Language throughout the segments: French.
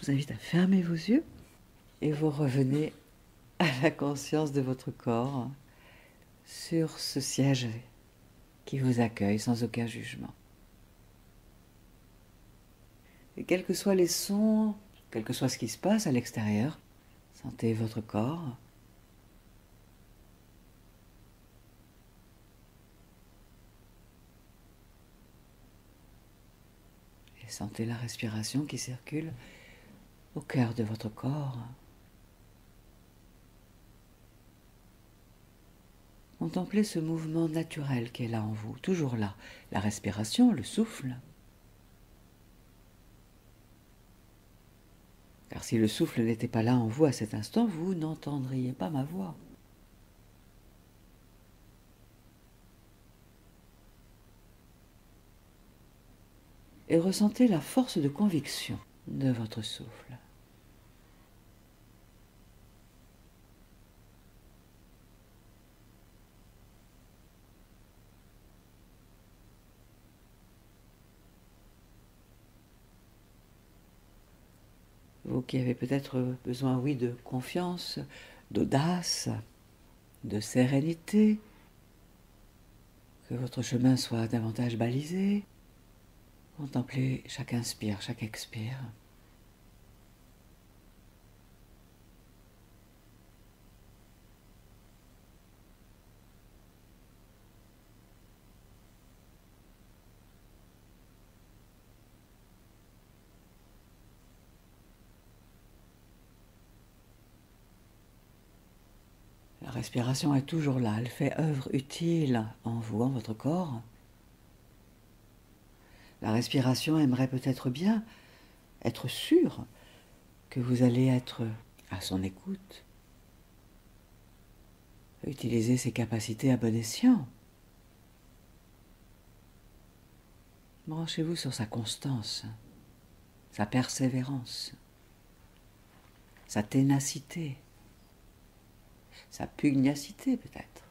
vous invite à fermer vos yeux et vous revenez à la conscience de votre corps sur ce siège qui vous accueille sans aucun jugement. Et quels que soient les sons, quel que soit ce qui se passe à l'extérieur, sentez votre corps. Et sentez la respiration qui circule au cœur de votre corps. Contemplez ce mouvement naturel qui est là en vous, toujours là, la respiration, le souffle. Car si le souffle n'était pas là en vous à cet instant, vous n'entendriez pas ma voix. Et ressentez la force de conviction de votre souffle. Vous qui avez peut-être besoin, oui, de confiance, d'audace, de sérénité, que votre chemin soit davantage balisé, contemplez chaque inspire, chaque expire. La respiration est toujours là, elle fait œuvre utile en vous, en votre corps. La respiration aimerait peut-être bien être sûre que vous allez être à son écoute, utiliser ses capacités à bon escient. Branchez-vous sur sa constance, sa persévérance, sa ténacité, sa pugnacité peut-être.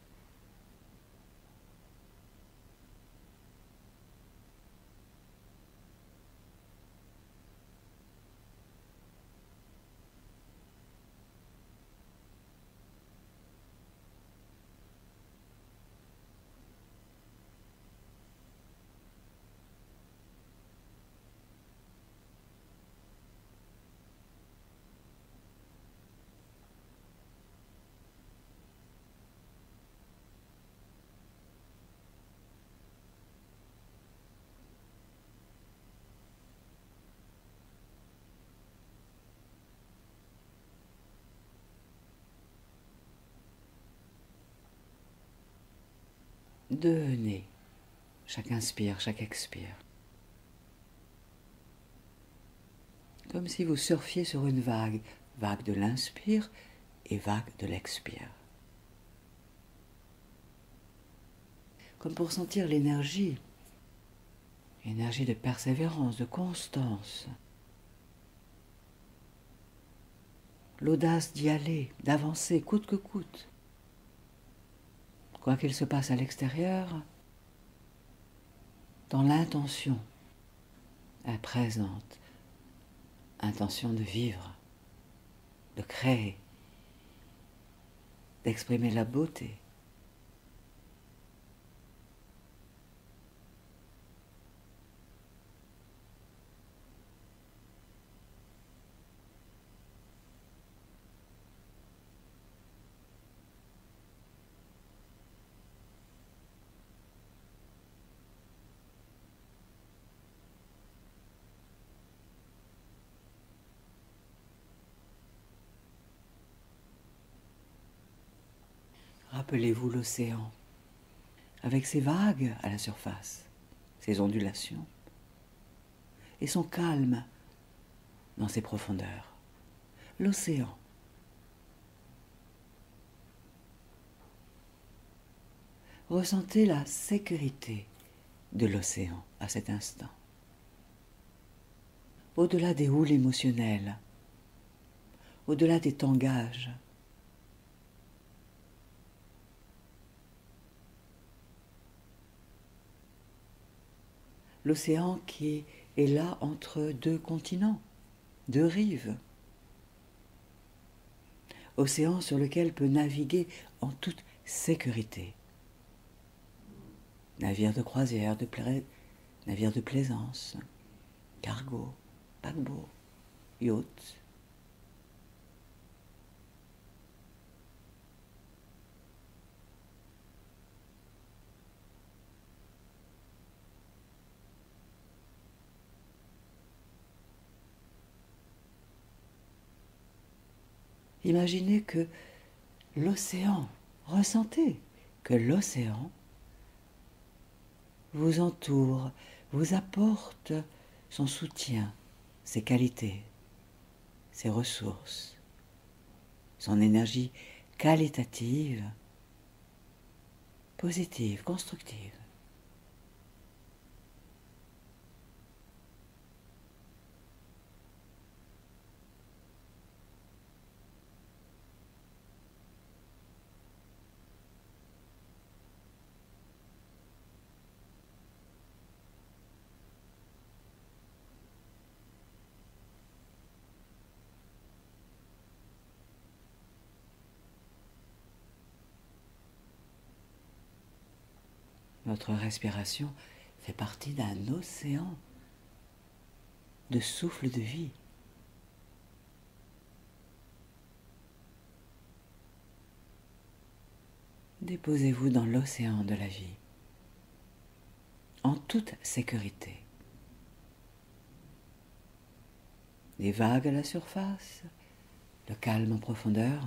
Devenez chaque inspire, chaque expire. Comme si vous surfiez sur une vague, vague de l'inspire et vague de l'expire. Comme pour sentir l'énergie, énergie de persévérance, de constance, l'audace d'y aller, d'avancer coûte que coûte. Quoi qu'il se passe à l'extérieur, dans l'intention est présente, intention de vivre, de créer, d'exprimer la beauté. Rappelez-vous l'océan, avec ses vagues à la surface, ses ondulations, et son calme dans ses profondeurs. L'océan. Ressentez la sécurité de l'océan à cet instant. Au-delà des houles émotionnelles, au-delà des tangages, l'océan qui est là entre deux continents, deux rives. Océan sur lequel peut naviguer en toute sécurité. Navire de croisière, navire de plaisance, cargo, paquebot, yacht. Imaginez que l'océan, ressentez que l'océan vous entoure, vous apporte son soutien, ses qualités, ses ressources, son énergie qualitative, positive, constructive. Votre respiration fait partie d'un océan de souffle de vie. Déposez-vous dans l'océan de la vie, en toute sécurité. Des vagues à la surface, le calme en profondeur.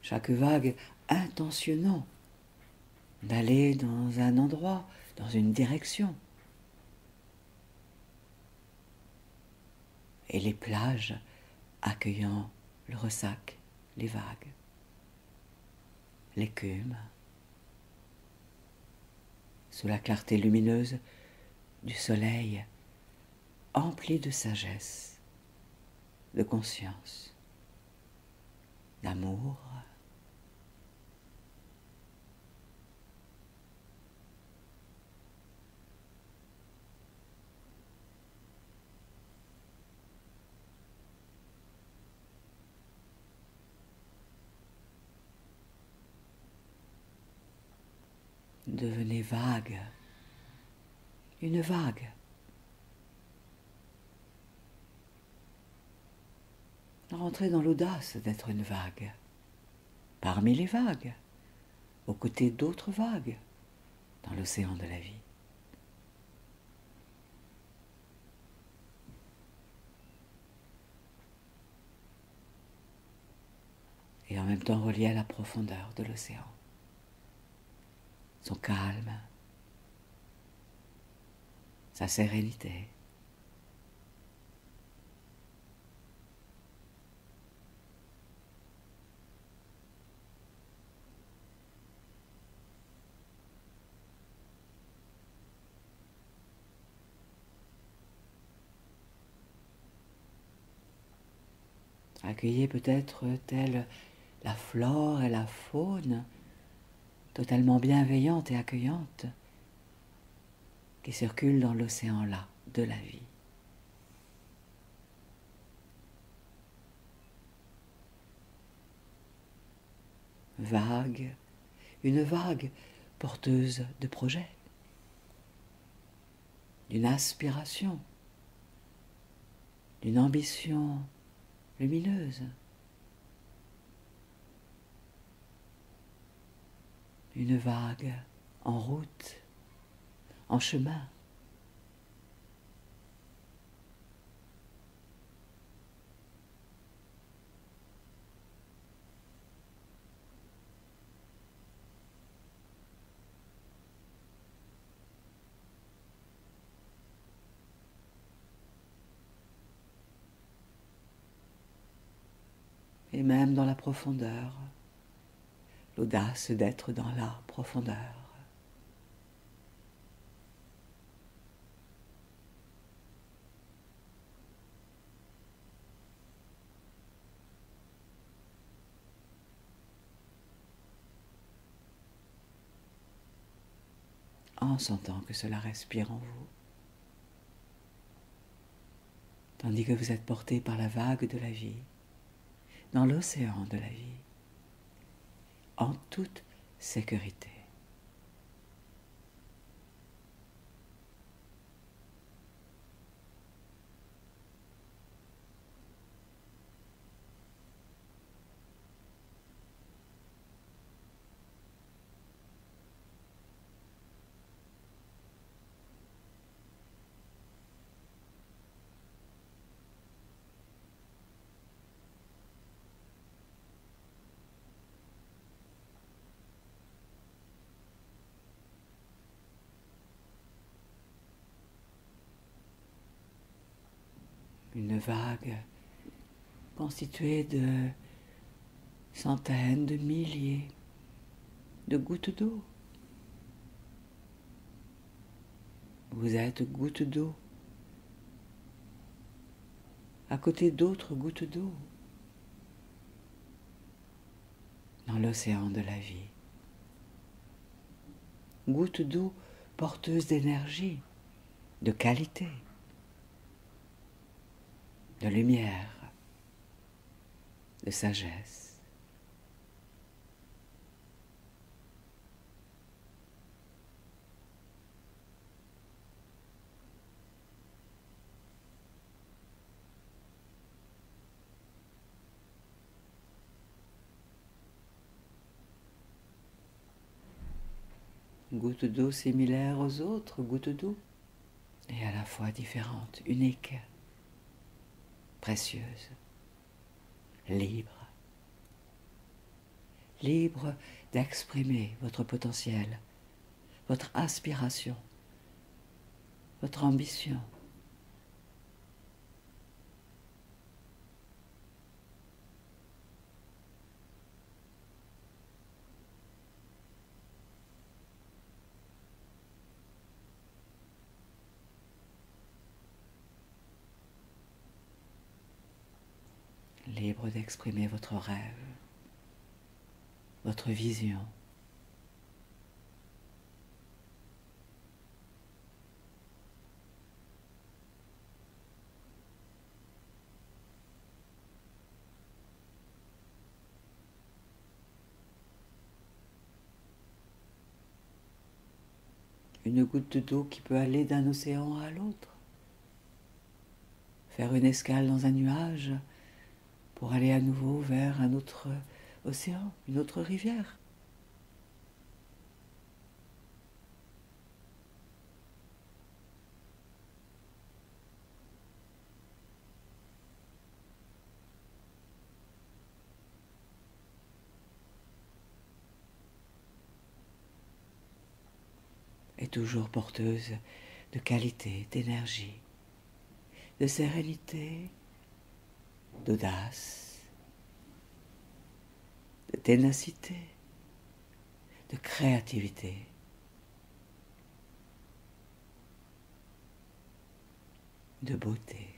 Chaque vague intentionnant d'aller dans un endroit, dans une direction. Et les plages accueillant le ressac, les vagues, l'écume, sous la clarté lumineuse du soleil, empli de sagesse, de conscience, d'amour. Devenez vague, une vague. Rentrez dans l'audace d'être une vague, parmi les vagues, aux côtés d'autres vagues, dans l'océan de la vie. Et en même temps relié à la profondeur de l'océan. Son calme, sa sérénité. Accueillez peut-être telle la flore et la faune, totalement bienveillante et accueillante, qui circulent dans l'océan-là de la vie. Vague, une vague porteuse de projets, d'une aspiration, d'une ambition lumineuse, une vague en route, en chemin. Et même dans la profondeur, l'audace d'être dans la profondeur. en sentant que cela respire en vous, tandis que vous êtes porté par la vague de la vie, dans l'océan de la vie, en toute sécurité. Une vague constituée de centaines de milliers de gouttes d'eau. Vous êtes gouttes d'eau à côté d'autres gouttes d'eau dans l'océan de la vie. Gouttes d'eau porteuses d'énergie, de qualité, de lumière, de sagesse. Gouttes d'eau similaires aux autres gouttes d'eau, et à la fois différentes, uniques, précieuses, libres. Libres d'exprimer votre potentiel, votre aspiration, votre ambition. Libre d'exprimer votre rêve, votre vision. Une goutte d'eau qui peut aller d'un océan à l'autre, faire une escale dans un nuage pour aller à nouveau vers un autre océan, une autre rivière. Et toujours porteuse de qualité, d'énergie, de sérénité, d'audace, de ténacité, de créativité. De beauté.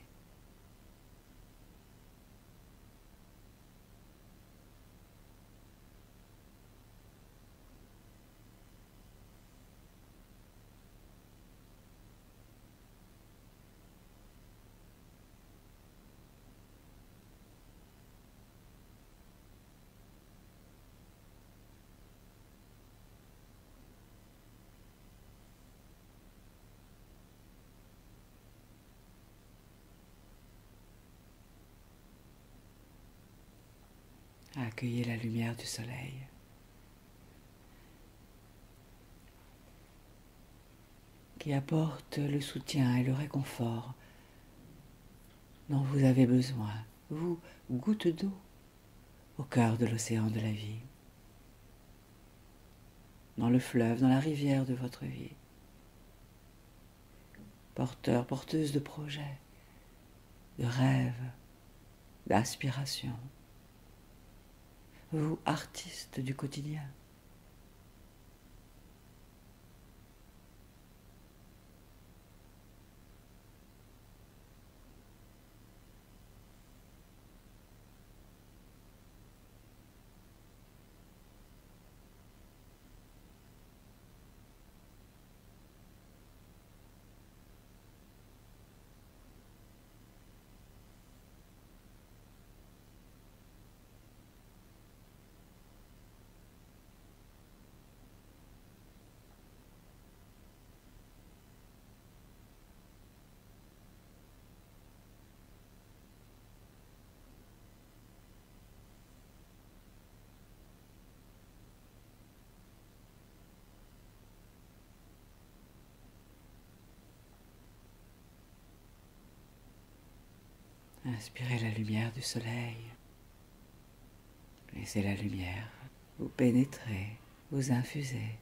Accueillez la lumière du soleil. Qui apporte le soutien et le réconfort dont vous avez besoin, vous, goutte d'eau, au cœur de l'océan de la vie, dans le fleuve, dans la rivière de votre vie, porteur, porteuse de projets, de rêves, d'aspirations, vous, artiste du quotidien. Inspirez la lumière du soleil. Laissez la lumière vous pénétrer, vous infuser.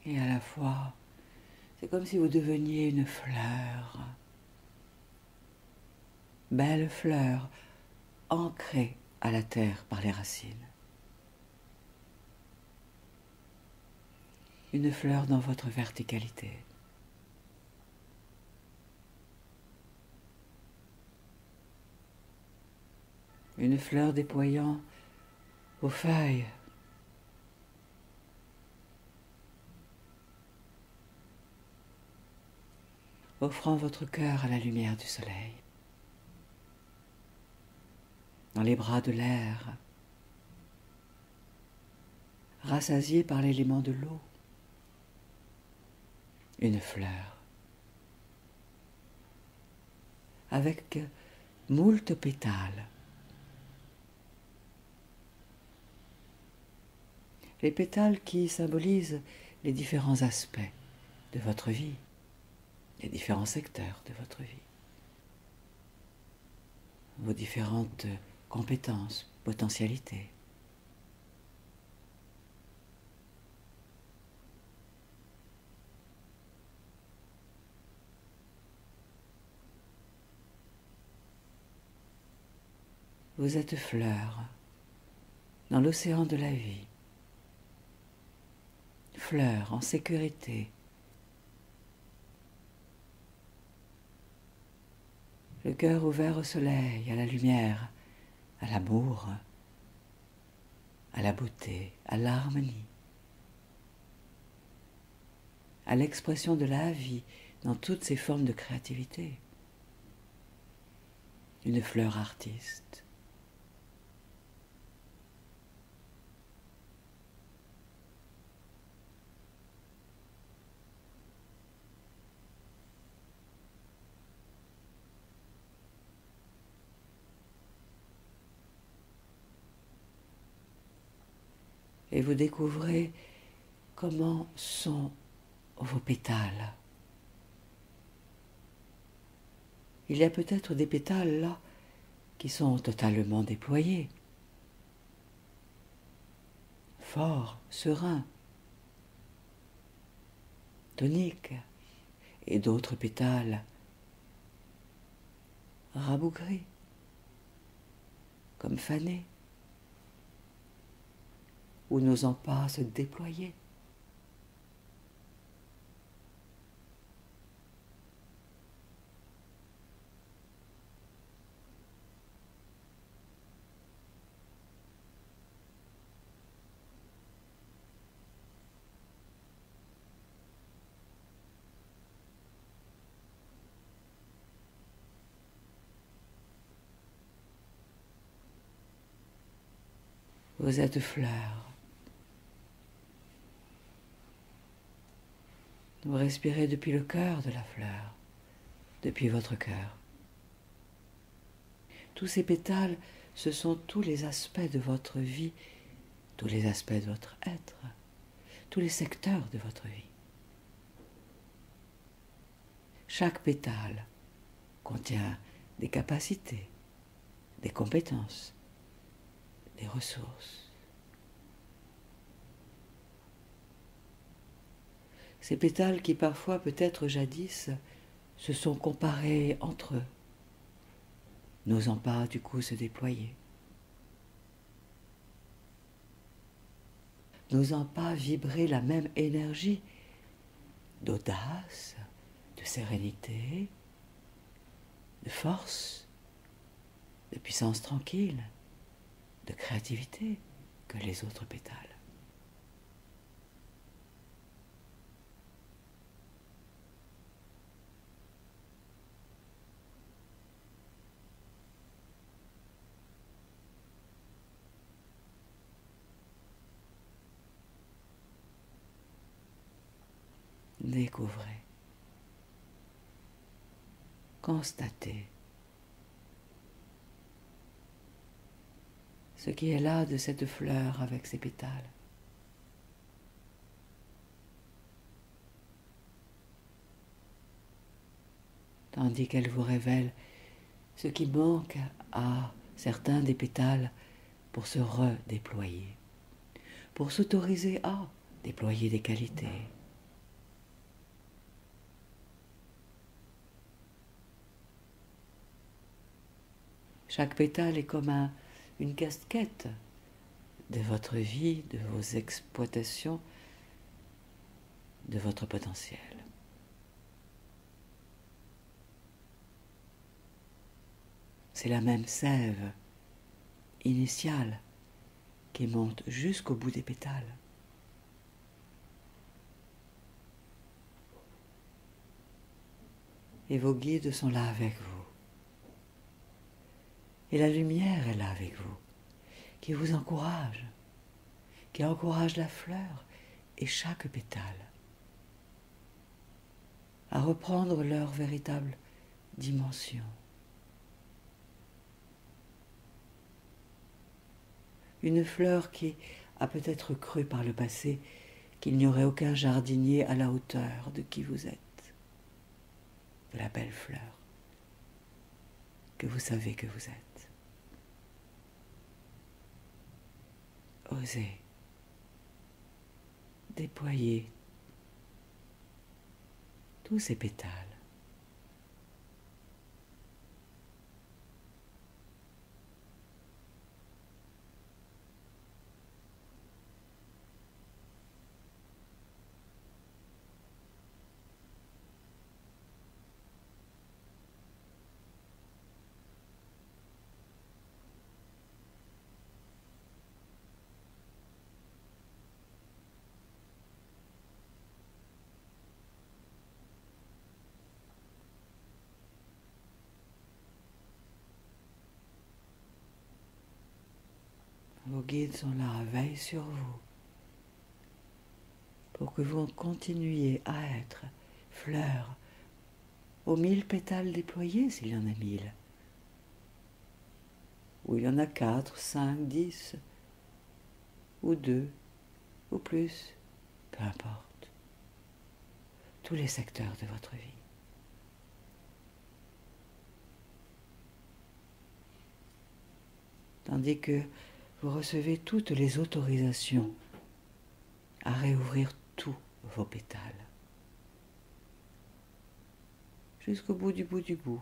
Et à la fois, c'est comme si vous deveniez une fleur. Belle fleur, ancrée à la terre par les racines. Une fleur dans votre verticalité. Une fleur déployant vos feuilles. Offrant votre cœur à la lumière du soleil. Dans les bras de l'air. Rassasié par l'élément de l'eau. Une fleur. Avec moult pétales. Les pétales qui symbolisent les différents aspects de votre vie, les différents secteurs de votre vie, vos différentes compétences, potentialités. Vous êtes fleur dans l'océan de la vie. Fleur en sécurité. Le cœur ouvert au soleil, à la lumière, à l'amour, à la beauté, à l'harmonie, à l'expression de la vie dans toutes ses formes de créativité. Une fleur artiste. Et vous découvrez comment sont vos pétales. Il y a peut-être des pétales là qui sont totalement déployés, forts, sereins, toniques, et d'autres pétales rabougris, comme fanés, ou n'osant pas se déployer. Vous êtes fleur. Vous respirez depuis le cœur de la fleur, depuis votre cœur. Tous ces pétales, ce sont tous les aspects de votre vie, tous les aspects de votre être, tous les secteurs de votre vie. Chaque pétale contient des capacités, des compétences, des ressources. Ces pétales qui parfois, peut-être jadis, se sont comparés entre eux, n'osant pas du coup se déployer. n'osant pas vibrer la même énergie d'audace, de sérénité, de force, de puissance tranquille, de créativité que les autres pétales. Découvrez, constatez ce qui est là de cette fleur avec ses pétales. Tandis qu'elle vous révèle ce qui manque à certains des pétales pour se redéployer, pour s'autoriser à déployer des qualités. Chaque pétale est comme une casquette de votre vie, de vos exploitations, de votre potentiel. C'est la même sève initiale qui monte jusqu'au bout des pétales. Et vos guides sont là avec vous. Et la lumière est là avec vous, qui vous encourage, qui encourage la fleur et chaque pétale à reprendre leur véritable dimension. Une fleur qui a peut-être cru par le passé qu'il n'y aurait aucun jardinier à la hauteur de qui vous êtes, de la belle fleur que vous savez que vous êtes. Osez déployer tous ces pétales. Vos guides sont là, veillent sur vous, pour que vous continuiez à être fleur aux 1000 pétales déployés, s'il y en a 1000. Ou il y en a 4, 5, 10, ou 2, ou plus, peu importe. Tous les secteurs de votre vie. Tandis que vous recevez toutes les autorisations à réouvrir tous vos pétales. Jusqu'au bout du bout du bout.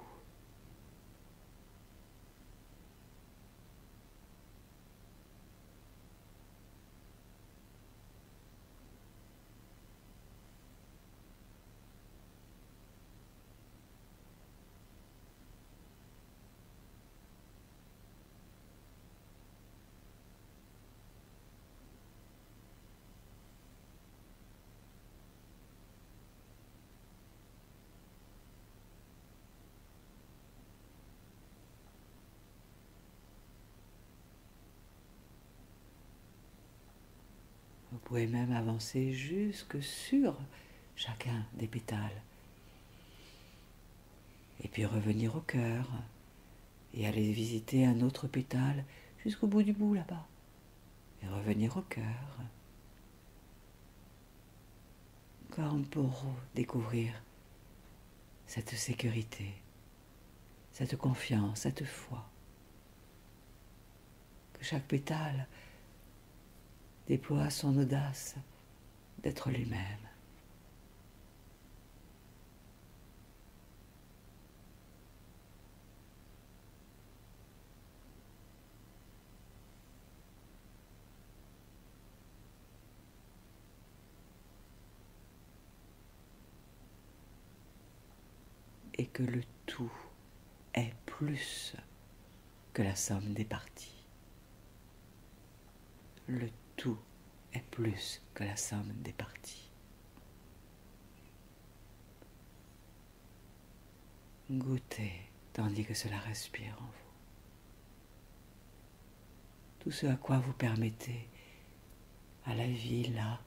Vous pouvez même avancer jusque sur chacun des pétales. Et puis revenir au cœur et aller visiter un autre pétale jusqu'au bout du bout là-bas. Et revenir au cœur. Comme pour découvrir cette sécurité, cette confiance, cette foi. Que chaque pétale déploie son audace d'être lui-même. et que le tout est plus que la somme des parties. Le tout est plus que la somme des parties. Goûtez tandis que cela respire en vous. Tout ce à quoi vous permettez à la vie là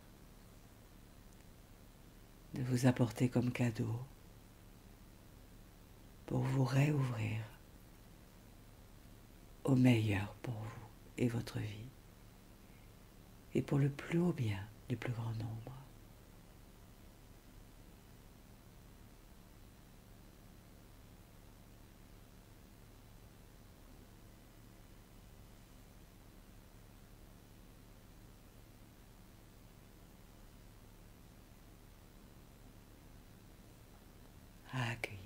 de vous apporter comme cadeau pour vous réouvrir au meilleur pour vous et votre vie et pour le plus haut bien du plus grand nombre. À accueillir.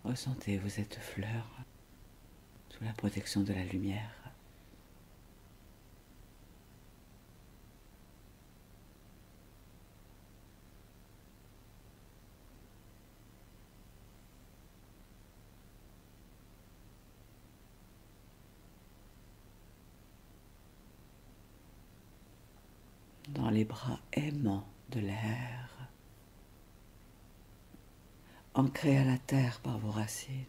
Ressentez, vous êtes fleur sous la protection de la lumière. Dans les bras aimants de l'air, ancrés à la terre par vos racines.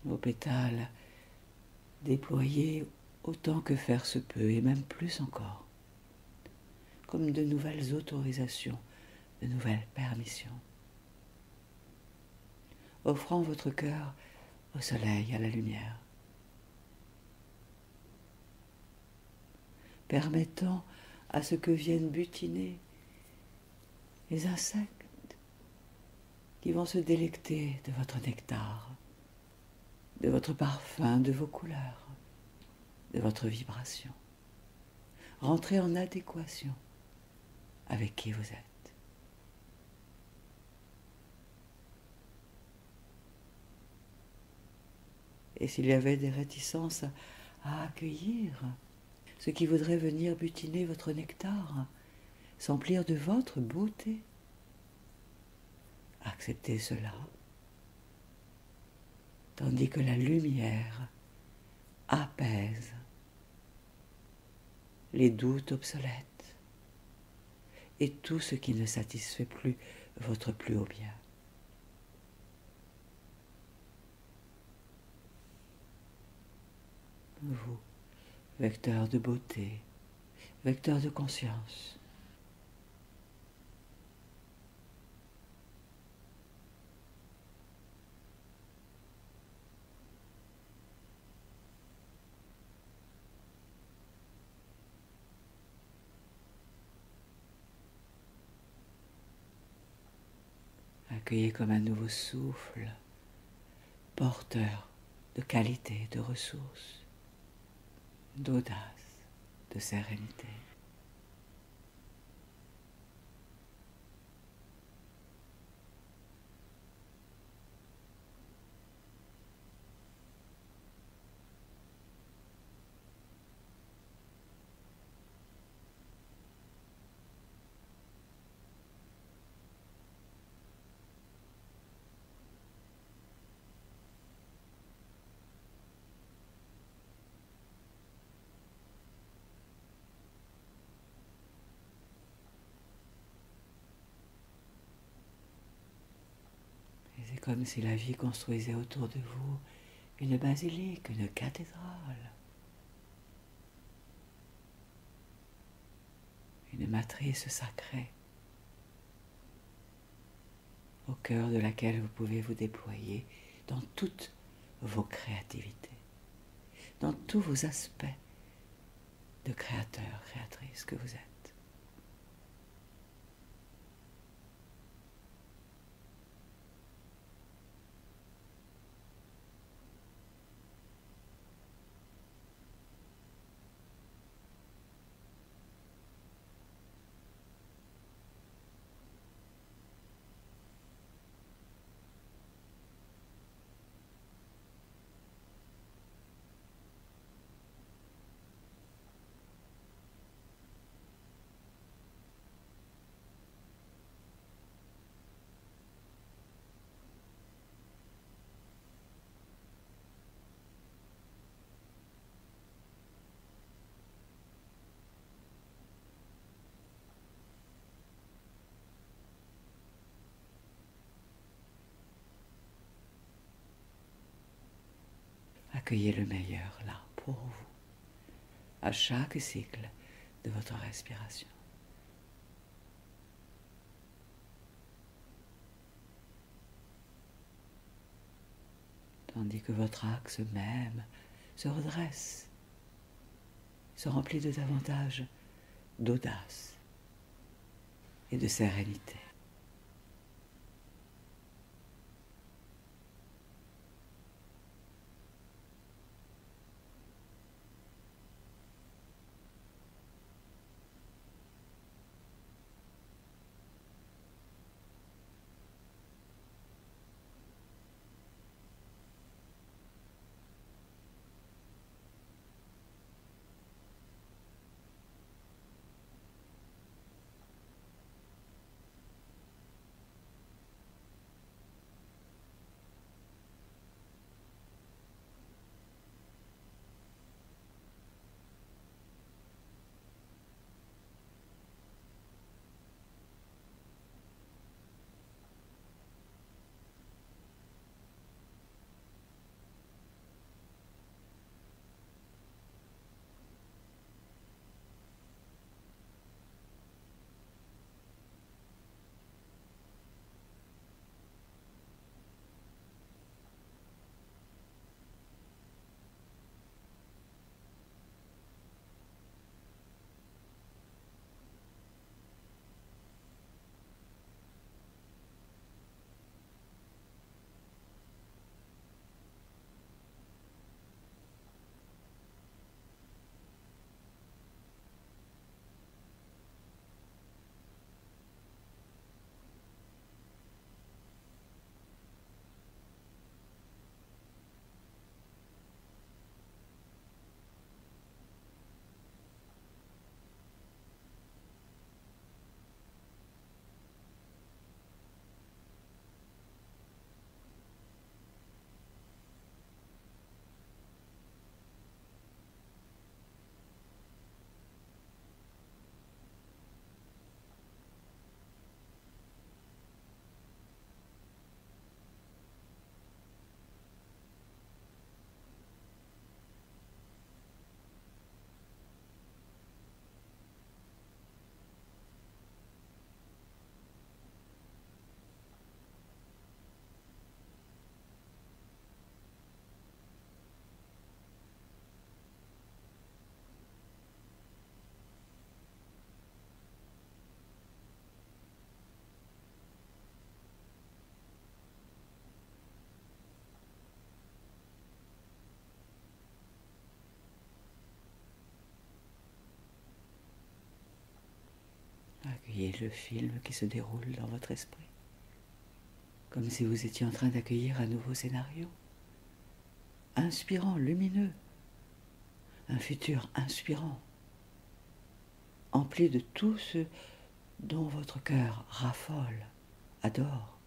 Vos pétales déployés autant que faire se peut, et même plus encore, comme de nouvelles autorisations, de nouvelles permissions, offrant votre cœur au soleil, à la lumière, permettant à ce que viennent butiner les insectes qui vont se délecter de votre nectar, de votre parfum, de vos couleurs. de votre vibration. Rentrez en adéquation avec qui vous êtes. Et s'il y avait des réticences à accueillir ce qui voudrait venir butiner votre nectar, s'emplir de votre beauté, acceptez cela, tandis que la lumière apaise les doutes obsolètes et tout ce qui ne satisfait plus votre plus haut bien. Vous, vecteur de beauté, vecteur de conscience, accueillez comme un nouveau souffle, porteur de qualité, de ressources, d'audace, de sérénité. Et c'est comme si la vie construisait autour de vous une basilique, une cathédrale, une matrice sacrée, au cœur de laquelle vous pouvez vous déployer dans toutes vos créativités, dans tous vos aspects de créateur, créatrice que vous êtes. Accueillez le meilleur là, pour vous, à chaque cycle de votre respiration. Tandis que votre axe même se redresse, se remplit de davantage d'audace et de sérénité. Accueillez le film qui se déroule dans votre esprit, comme si vous étiez en train d'accueillir un nouveau scénario, inspirant, lumineux, un futur inspirant, empli de tout ce dont votre cœur raffole, adore.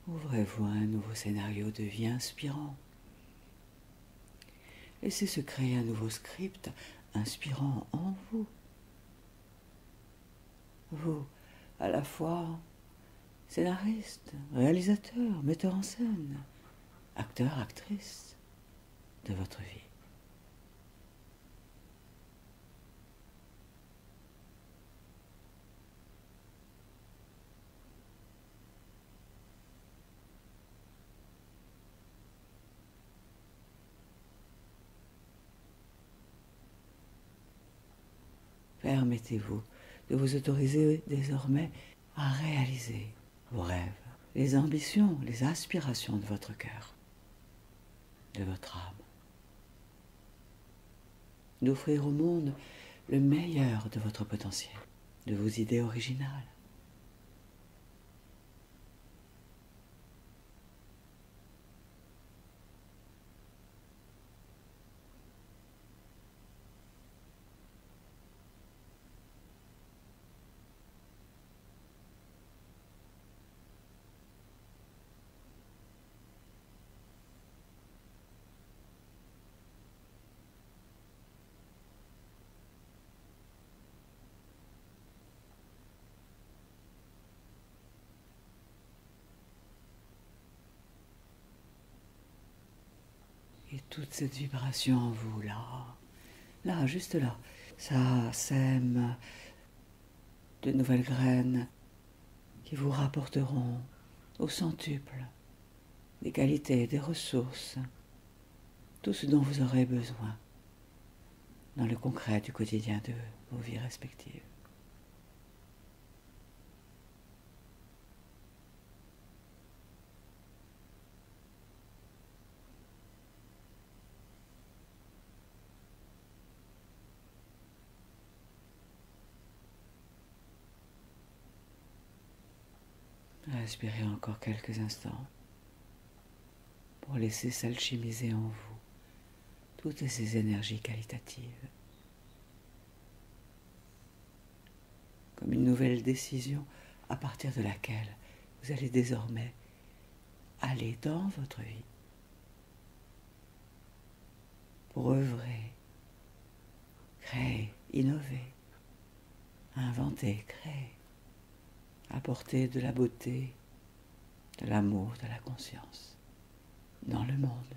Ouvrez-vous à un nouveau scénario de vie inspirant. Laissez se créer un nouveau script inspirant en vous. Vous, à la fois scénariste, réalisateur, metteur en scène, acteur, actrice de votre vie. Permettez-vous de vous autoriser désormais à réaliser vos rêves, les ambitions, les aspirations de votre cœur, de votre âme. D'offrir au monde le meilleur de votre potentiel, de vos idées originales. Et toute cette vibration en vous, là, juste là, ça sème de nouvelles graines qui vous rapporteront au centuple des qualités, des ressources, tout ce dont vous aurez besoin dans le concret du quotidien de vos vies respectives. Respirez encore quelques instants pour laisser s'alchimiser en vous toutes ces énergies qualitatives. Comme une nouvelle décision à partir de laquelle vous allez désormais aller dans votre vie pour œuvrer, créer, innover, inventer, créer, apporter de la beauté, de l'amour, de la conscience dans le monde.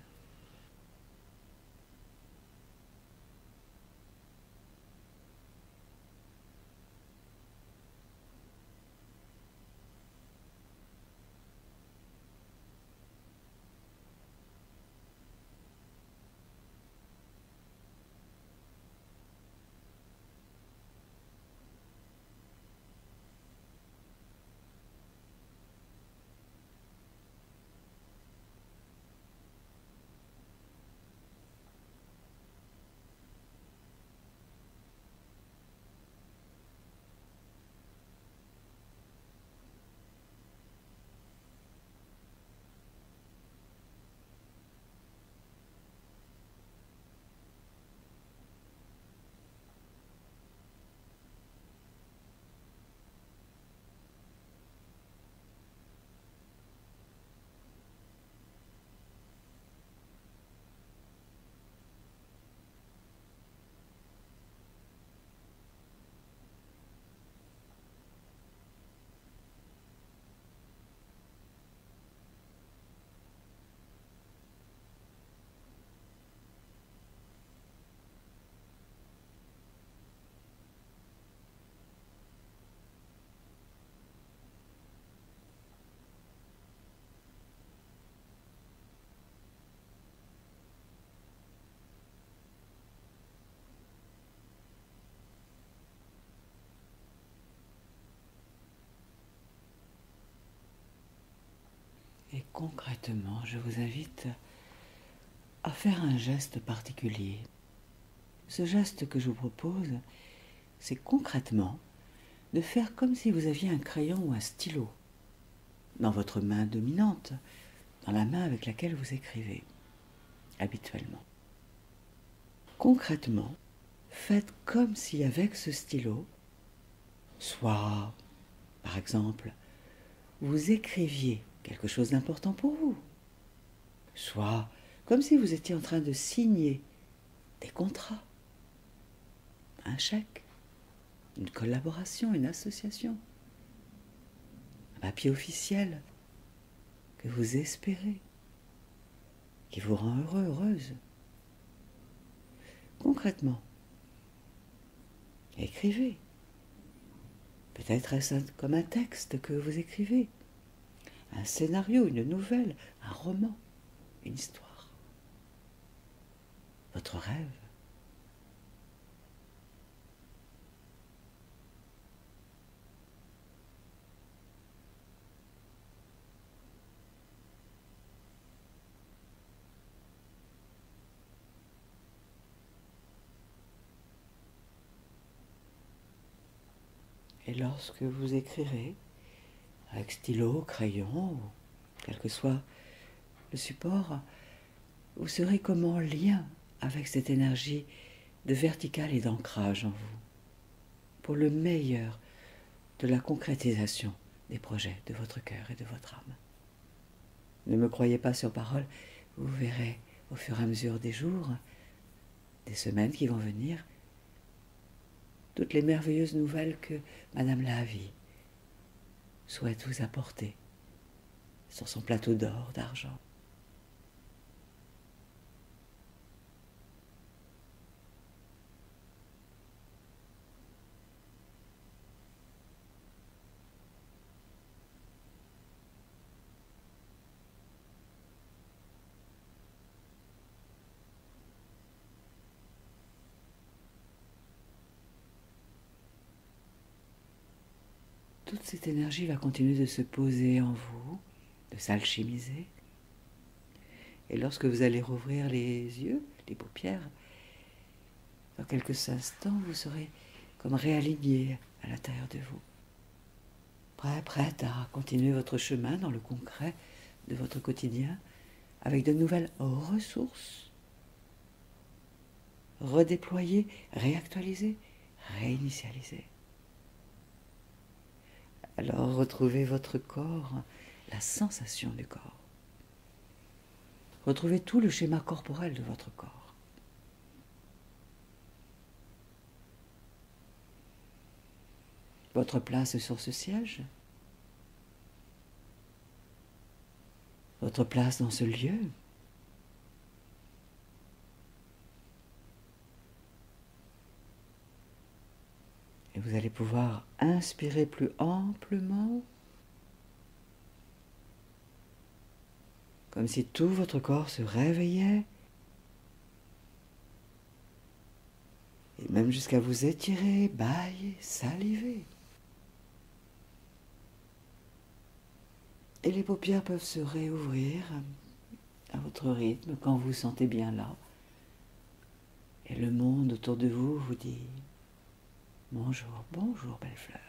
Et concrètement, je vous invite à faire un geste particulier. Ce geste que je vous propose, c'est concrètement de faire comme si vous aviez un crayon ou un stylo dans votre main dominante, dans la main avec laquelle vous écrivez habituellement. Concrètement, faites comme si avec ce stylo, soit, par exemple, vous écriviez quelque chose d'important pour vous, soit comme si vous étiez en train de signer des contrats, un chèque, une collaboration, une association, un papier officiel que vous espérez, qui vous rend heureux, heureuse. Concrètement, écrivez. Peut-être est-ce comme un texte que vous écrivez, un scénario, une nouvelle, un roman, une histoire, votre rêve. Et lorsque vous écrirez, avec stylo, crayon, ou quel que soit le support, vous serez comme en lien avec cette énergie de vertical et d'ancrage en vous, pour le meilleur de la concrétisation des projets de votre cœur et de votre âme. Ne me croyez pas sur parole, vous verrez au fur et à mesure des jours, des semaines qui vont venir, toutes les merveilleuses nouvelles que Madame la Vie souhaite vous apporter sur son plateau d'or, d'argent. toute cette énergie va continuer de se poser en vous, de s'alchimiser. Et lorsque vous allez rouvrir les yeux, les paupières, dans quelques instants, vous serez comme réaligné à l'intérieur de vous. Prête à continuer votre chemin dans le concret de votre quotidien, avec de nouvelles ressources, redéployer, réactualiser, réinitialiser. Alors retrouvez votre corps, la sensation du corps. Retrouvez tout le schéma corporel de votre corps. Votre place sur ce siège, votre place dans ce lieu. Et vous allez pouvoir inspirer plus amplement, comme si tout votre corps se réveillait, et même jusqu'à vous étirer, bâiller, saliver. Et les paupières peuvent se réouvrir à votre rythme quand vous vous sentez bien là. Et le monde autour de vous vous dit « Bonjour, bonjour belle fleur ».